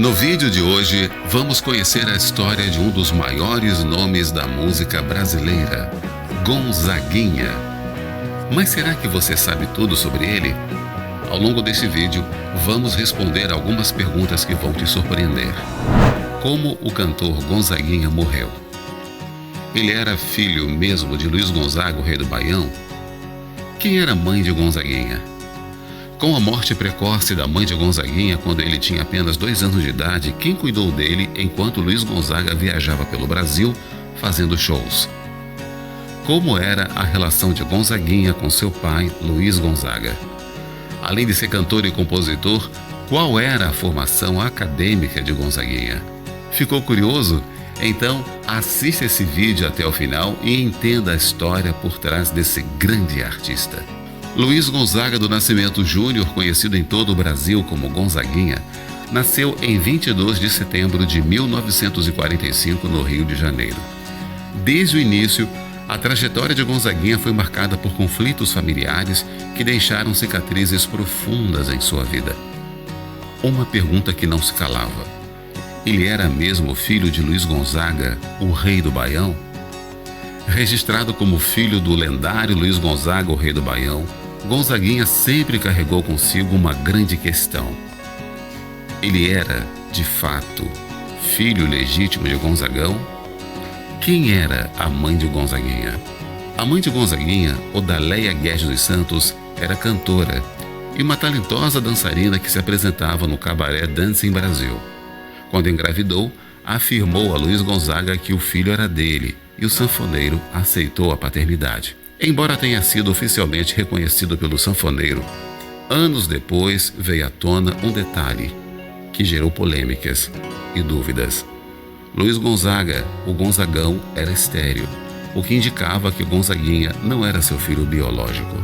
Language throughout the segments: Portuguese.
No vídeo de hoje, vamos conhecer a história de um dos maiores nomes da música brasileira, Gonzaguinha. Mas será que você sabe tudo sobre ele? Ao longo deste vídeo, vamos responder algumas perguntas que vão te surpreender. Como o cantor Gonzaguinha morreu? Ele era filho mesmo de Luiz Gonzaga, o rei do Baião? Quem era a mãe de Gonzaguinha? Com a morte precoce da mãe de Gonzaguinha, quando ele tinha apenas 2 anos de idade, quem cuidou dele enquanto Luiz Gonzaga viajava pelo Brasil fazendo shows? Como era a relação de Gonzaguinha com seu pai, Luiz Gonzaga? Além de ser cantor e compositor, qual era a formação acadêmica de Gonzaguinha? Ficou curioso? Então, assista esse vídeo até o final e entenda a história por trás desse grande artista. Luiz Gonzaga do Nascimento Júnior, conhecido em todo o Brasil como Gonzaguinha, nasceu em 22 de setembro de 1945 no Rio de Janeiro. Desde o início, a trajetória de Gonzaguinha foi marcada por conflitos familiares que deixaram cicatrizes profundas em sua vida. Uma pergunta que não se calava: ele era mesmo filho de Luiz Gonzaga, o rei do Baião? Registrado como filho do lendário Luiz Gonzaga, o rei do Baião, Gonzaguinha sempre carregou consigo uma grande questão. Ele era, de fato, filho legítimo de Gonzagão? Quem era a mãe de Gonzaguinha? A mãe de Gonzaguinha, Odaleia Guedes dos Santos, era cantora e uma talentosa dançarina que se apresentava no cabaré Dancing Brasil. Quando engravidou, afirmou a Luiz Gonzaga que o filho era dele e o sanfoneiro aceitou a paternidade. Embora tenha sido oficialmente reconhecido pelo sanfoneiro, anos depois veio à tona um detalhe que gerou polêmicas e dúvidas. Luiz Gonzaga, o Gonzagão, era estéril, o que indicava que Gonzaguinha não era seu filho biológico.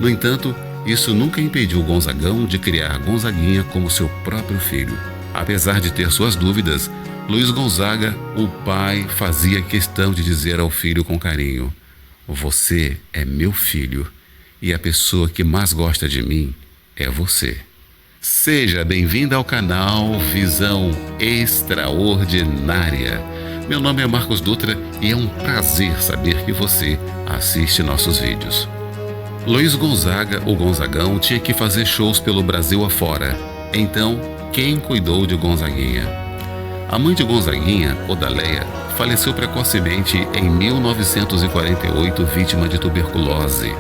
No entanto, isso nunca impediu Gonzagão de criar Gonzaguinha como seu próprio filho. Apesar de ter suas dúvidas, Luiz Gonzaga, o pai, fazia questão de dizer ao filho com carinho: "Você é meu filho e a pessoa que mais gosta de mim é você." Seja bem-vindo ao canal Visão Extraordinária. Meu nome é Marcos Dutra e é um prazer saber que você assiste nossos vídeos. Luiz Gonzaga, o Gonzagão, tinha que fazer shows pelo Brasil afora. Então, quem cuidou de Gonzaguinha? A mãe de Gonzaguinha, Odaleia, faleceu precocemente em 1948, vítima de tuberculose,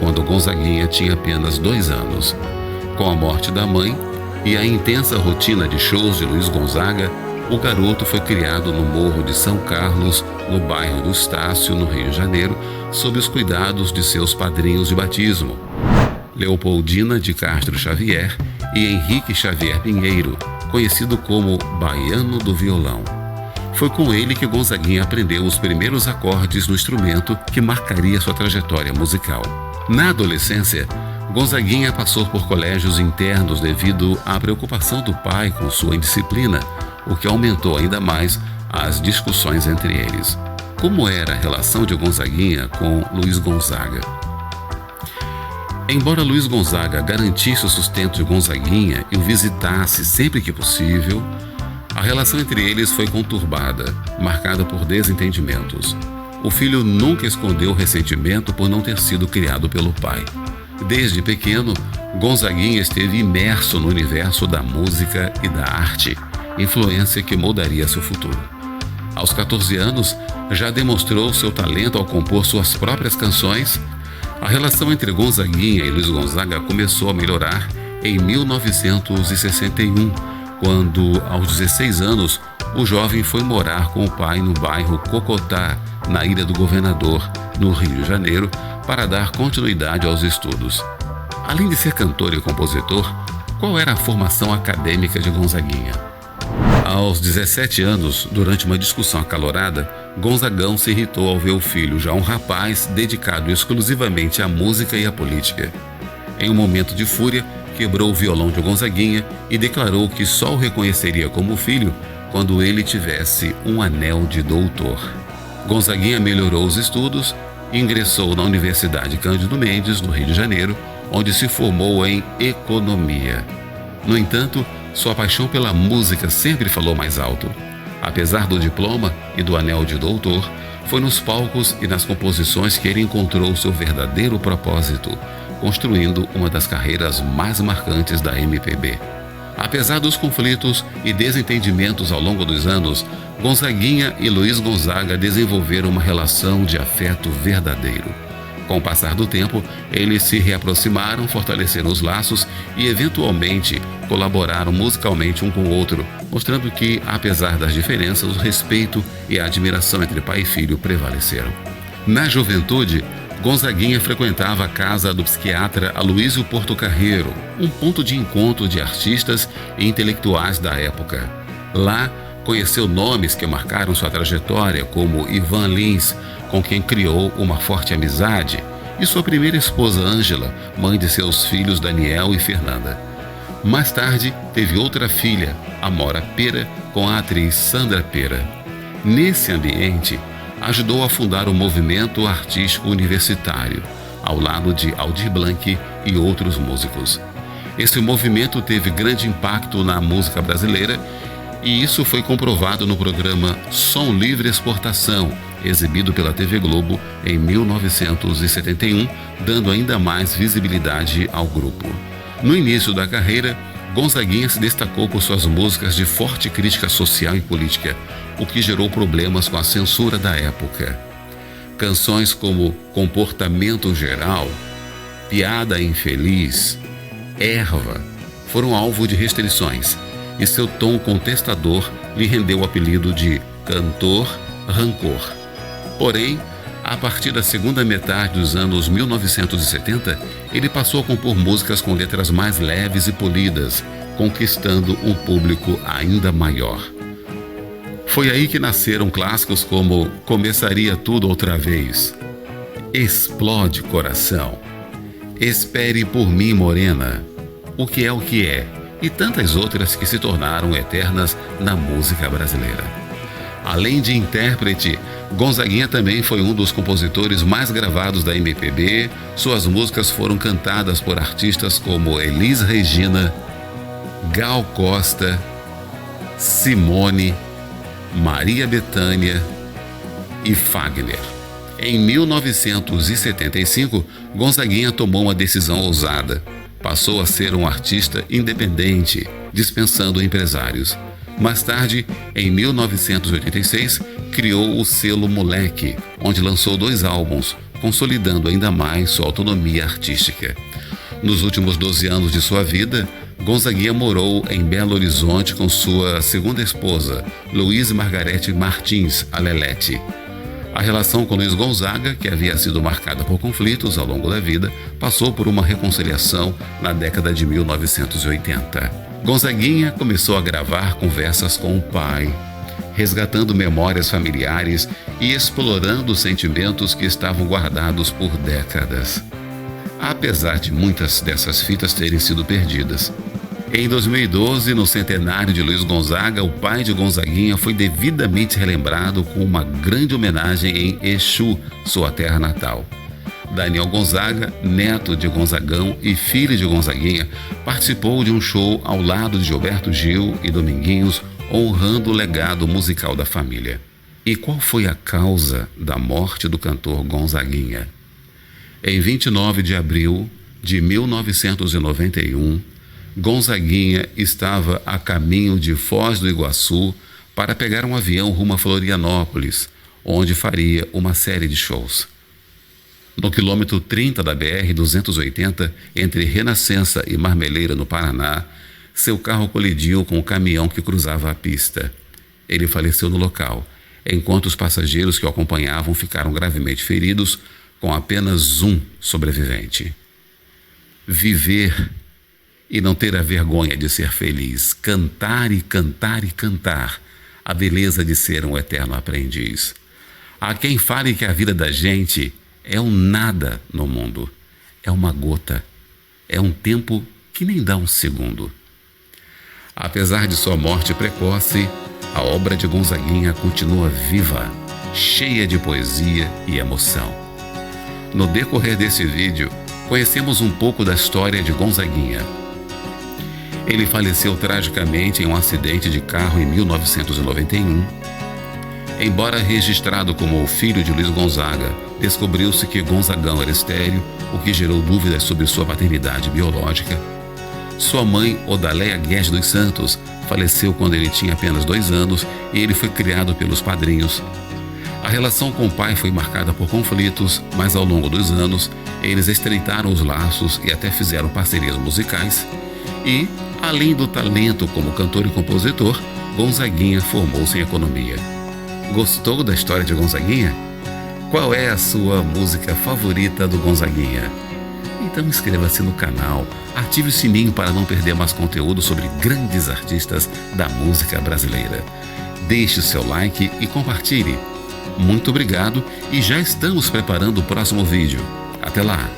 quando Gonzaguinha tinha apenas 2 anos. Com a morte da mãe e a intensa rotina de shows de Luiz Gonzaga, o garoto foi criado no Morro de São Carlos, no bairro do Estácio, no Rio de Janeiro, sob os cuidados de seus padrinhos de batismo, Leopoldina de Castro Xavier e Henrique Xavier Pinheiro, conhecido como Baiano do Violão. Foi com ele que Gonzaguinha aprendeu os primeiros acordes no instrumento que marcaria sua trajetória musical. Na adolescência, Gonzaguinha passou por colégios internos devido à preocupação do pai com sua indisciplina, o que aumentou ainda mais as discussões entre eles. Como era a relação de Gonzaguinha com Luiz Gonzaga? Embora Luiz Gonzaga garantisse o sustento de Gonzaguinha e o visitasse sempre que possível, a relação entre eles foi conturbada, marcada por desentendimentos. O filho nunca escondeu o ressentimento por não ter sido criado pelo pai. Desde pequeno, Gonzaguinha esteve imerso no universo da música e da arte, influência que moldaria seu futuro. Aos 14 anos, já demonstrou seu talento ao compor suas próprias canções. A relação entre Gonzaguinha e Luiz Gonzaga começou a melhorar em 1961, quando, aos 16 anos, o jovem foi morar com o pai no bairro Cocotá, na Ilha do Governador, no Rio de Janeiro, para dar continuidade aos estudos. Além de ser cantor e compositor, qual era a formação acadêmica de Gonzaguinha? Aos 17 anos, durante uma discussão acalorada, Gonzagão se irritou ao ver o filho, já um rapaz dedicado exclusivamente à música e à política. Em um momento de fúria, quebrou o violão de Gonzaguinha e declarou que só o reconheceria como filho quando ele tivesse um anel de doutor. Gonzaguinha melhorou os estudos e ingressou na Universidade Cândido Mendes, no Rio de Janeiro, onde se formou em Economia. No entanto, Sua paixão pela música sempre falou mais alto. Apesar do diploma e do anel de doutor, foi nos palcos e nas composições que ele encontrou seu verdadeiro propósito, construindo uma das carreiras mais marcantes da MPB. Apesar dos conflitos e desentendimentos ao longo dos anos, Gonzaguinha e Luiz Gonzaga desenvolveram uma relação de afeto verdadeiro. Com o passar do tempo, eles se reaproximaram, fortaleceram os laços e, eventualmente, colaboraram musicalmente um com o outro, mostrando que, apesar das diferenças, o respeito e a admiração entre pai e filho prevaleceram. Na juventude, Gonzaguinha frequentava a casa do psiquiatra Aloísio Portocarrero, um ponto de encontro de artistas e intelectuais da época. Lá, conheceu nomes que marcaram sua trajetória, como Ivan Lins, com quem criou uma forte amizade, e sua primeira esposa Ângela, mãe de seus filhos Daniel e Fernanda. Mais tarde, teve outra filha, Amora Pera, com a atriz Sandra Pera. Nesse ambiente, ajudou a fundar o movimento artístico universitário, ao lado de Aldir Blanc e outros músicos. Esse movimento teve grande impacto na música brasileira, e isso foi comprovado no programa Som Livre Exportação, exibido pela TV Globo em 1971, dando ainda mais visibilidade ao grupo. No início da carreira, Gonzaguinha se destacou por suas músicas de forte crítica social e política, o que gerou problemas com a censura da época. Canções como Comportamento Geral, Piada Infeliz, Erva foram alvo de restrições, e seu tom contestador lhe rendeu o apelido de Cantor Rancor. Porém, a partir da segunda metade dos anos 1970, ele passou a compor músicas com letras mais leves e polidas, conquistando um público ainda maior. Foi aí que nasceram clássicos como Começaria Tudo Outra Vez, Explode Coração, Espere por Mim Morena, O Que É, e tantas outras que se tornaram eternas na música brasileira. Além de intérprete, Gonzaguinha também foi um dos compositores mais gravados da MPB. Suas músicas foram cantadas por artistas como Elis Regina, Gal Costa, Simone, Maria Bethânia e Fagner. Em 1975, Gonzaguinha tomou uma decisão ousada. Passou a ser um artista independente, dispensando empresários. Mais tarde, em 1986, criou o selo Moleque, onde lançou 2 álbuns, consolidando ainda mais sua autonomia artística. Nos últimos 12 anos de sua vida, Gonzaguinha morou em Belo Horizonte com sua segunda esposa, Luiz Margarete Martins, a Lelete. A relação com Luiz Gonzaga, que havia sido marcada por conflitos ao longo da vida, passou por uma reconciliação na década de 1980. Gonzaguinha começou a gravar conversas com o pai, resgatando memórias familiares e explorando sentimentos que estavam guardados por décadas. Apesar de muitas dessas fitas terem sido perdidas, em 2012, no centenário de Luiz Gonzaga, o pai de Gonzaguinha foi devidamente relembrado com uma grande homenagem em Exu, sua terra natal. Daniel Gonzaga, neto de Gonzagão e filho de Gonzaguinha, participou de um show ao lado de Gilberto Gil e Dominguinhos, honrando o legado musical da família. E qual foi a causa da morte do cantor Gonzaguinha? Em 29 de abril de 1991, Gonzaguinha estava a caminho de Foz do Iguaçu para pegar um avião rumo a Florianópolis, onde faria uma série de shows. No quilômetro 30 da BR-280, entre Renascença e Marmeleira, no Paraná, seu carro colidiu com o caminhão que cruzava a pista. Ele faleceu no local, enquanto os passageiros que o acompanhavam ficaram gravemente feridos, com apenas um sobrevivente. Viver e não ter a vergonha de ser feliz, cantar e cantar e cantar, a beleza de ser um eterno aprendiz. Há quem fale que a vida da gente é um nada no mundo, é uma gota, é um tempo que nem dá um segundo. Apesar de sua morte precoce, a obra de Gonzaguinha continua viva, cheia de poesia e emoção. No decorrer desse vídeo, conhecemos um pouco da história de Gonzaguinha. Ele faleceu tragicamente em um acidente de carro em 1991. Embora registrado como o filho de Luiz Gonzaga, descobriu-se que Gonzagão era estéril, o que gerou dúvidas sobre sua paternidade biológica. Sua mãe, Odaléia Guedes dos Santos, faleceu quando ele tinha apenas 2 anos e ele foi criado pelos padrinhos. A relação com o pai foi marcada por conflitos, mas ao longo dos anos, eles estreitaram os laços e até fizeram parcerias musicais. E, além do talento como cantor e compositor, Gonzaguinha formou-se em economia. Gostou da história de Gonzaguinha? Qual é a sua música favorita do Gonzaguinha? Então inscreva-se no canal, ative o sininho para não perder mais conteúdo sobre grandes artistas da música brasileira. Deixe o seu like e compartilhe. Muito obrigado e já estamos preparando o próximo vídeo. Até lá!